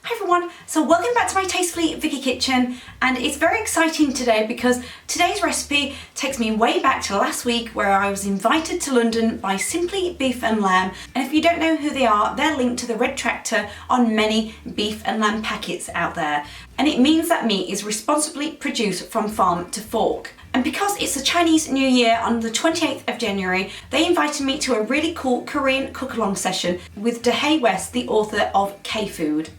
Hi everyone, so welcome back to my Tastefully Vikkie kitchen, and it's very exciting today because today's recipe takes me way back to last week where I was invited to London by Simply Beef and Lamb, and if you don't know who they are, they're linked to the red tractor on many beef and lamb packets out there, and it means that meat is responsibly produced from farm to fork. And because it's the Chinese New Year on the 28th of January, they invited me to a really cool Korean cook-along session with Dahae West, the author of K-Food.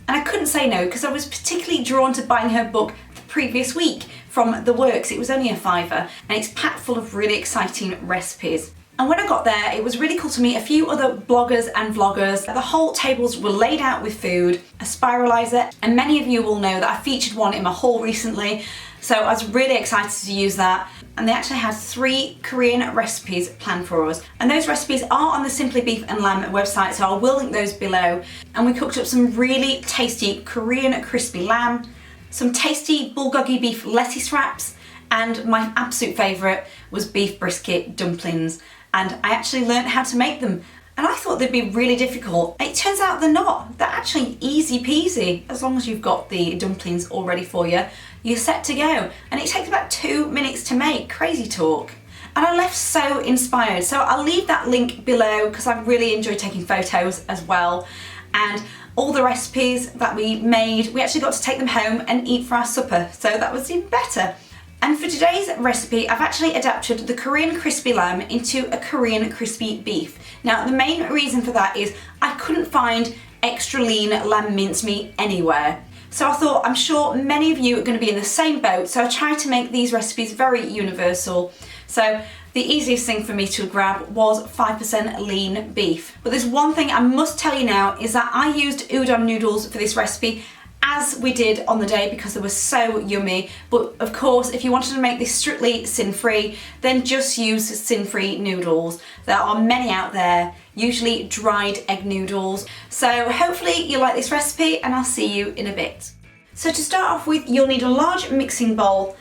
And I couldn't say no because I was particularly drawn to buying her book the previous week from The Works. It was only a £5 and it's packed full of really exciting recipes. And when I got there, it was really cool to meet a few other bloggers and vloggers. The whole tables were laid out with food, a spiralizer, and many of you will know that I featured one in my haul recently. So I was really excited to use that. And they actually had 3 Korean recipes planned for us. And those recipes are on the Simply Beef and Lamb website, so I will link those below. And we cooked up some really tasty Korean crispy lamb, some tasty bulgogi beef lettuce wraps, and my absolute favourite was beef brisket dumplings. And I actually learned how to make them. And I thought they'd be really difficult. It turns out they're not. They're actually easy peasy. As long as you've got the dumplings all ready for you, you're set to go. And it takes about 2 minutes to make. Crazy talk. And I left so inspired. So I'll leave that link below because I really enjoyed taking photos as well. And all the recipes that we made, we actually got to take them home and eat for our supper. So that was even better. And for today's recipe, I've actually adapted the Korean crispy lamb into a Korean crispy beef. Now, the main reason for that is I couldn't find extra lean lamb mincemeat anywhere. So I thought, I'm sure many of you are going to be in the same boat, so I tried to make these recipes very universal. So the easiest thing for me to grab was 5% lean beef. But there's one thing I must tell you now is that I used udon noodles for this recipe, as we did on the day, because they were so yummy. But of course, if you wanted to make this strictly sin-free, then just use sin-free noodles. There are many out there, usually dried egg noodles. So hopefully you like this recipe and I'll see you in a bit. So to start off with, you'll need a large mixing bowl,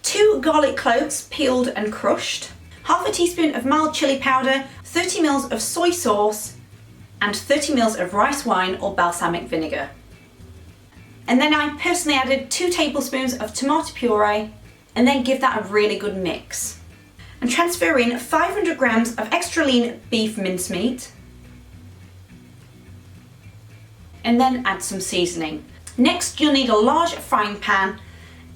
2 garlic cloves peeled and crushed, half a teaspoon of mild chili powder, 30 ml of soy sauce, and 30 ml of rice wine or balsamic vinegar. And then I personally added 2 tablespoons of tomato puree and then give that a really good mix. And transfer in 500 grams of extra lean beef mincemeat and then add some seasoning. Next, you'll need a large frying pan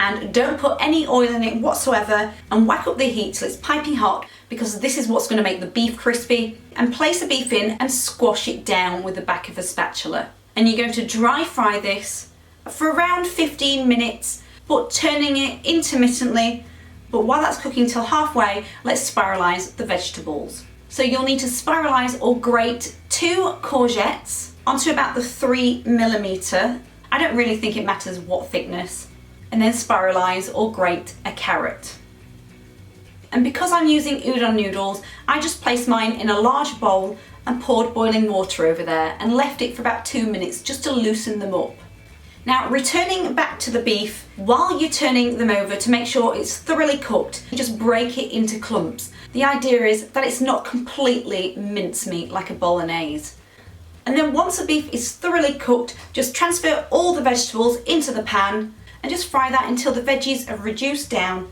and don't put any oil in it whatsoever and whack up the heat till it's piping hot because this is what's going to make the beef crispy. And place the beef in and squash it down with the back of a spatula. And you're going to dry fry this for around 15 minutes, but turning it intermittently. But while that's cooking till halfway, let's spiralize the vegetables. So you'll need to spiralize or grate 2 courgettes onto about the 3mm. I don't really think it matters what thickness. And then spiralize or grate a carrot. And because I'm using udon noodles, I just placed mine in a large bowl and poured boiling water over there and left it for about 2 minutes just to loosen them up. Now, returning back to the beef, while you're turning them over to make sure it's thoroughly cooked, you just break it into clumps. The idea is that it's not completely mincemeat like a bolognese. And then once the beef is thoroughly cooked, just transfer all the vegetables into the pan and just fry that until the veggies are reduced down.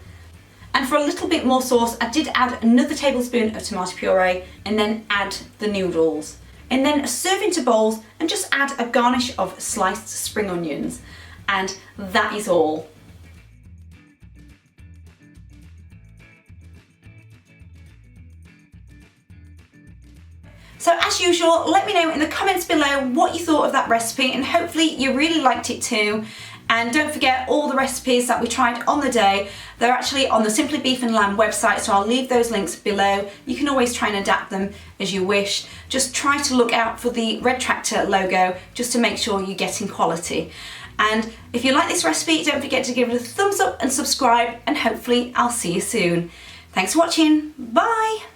And for a little bit more sauce, I did add another tablespoon of tomato puree and then add the noodles. And then serve into bowls and just add a garnish of sliced spring onions. And that is all. So as usual, let me know in the comments below what you thought of that recipe, and hopefully you really liked it too. And don't forget, all the recipes that we tried on the day, they're actually on the Simply Beef and Lamb website, so I'll leave those links below. You can always try and adapt them as you wish. Just try to look out for the red tractor logo just to make sure you're getting quality. And if you like this recipe, don't forget to give it a thumbs up and subscribe, and hopefully I'll see you soon. Thanks for watching. Bye!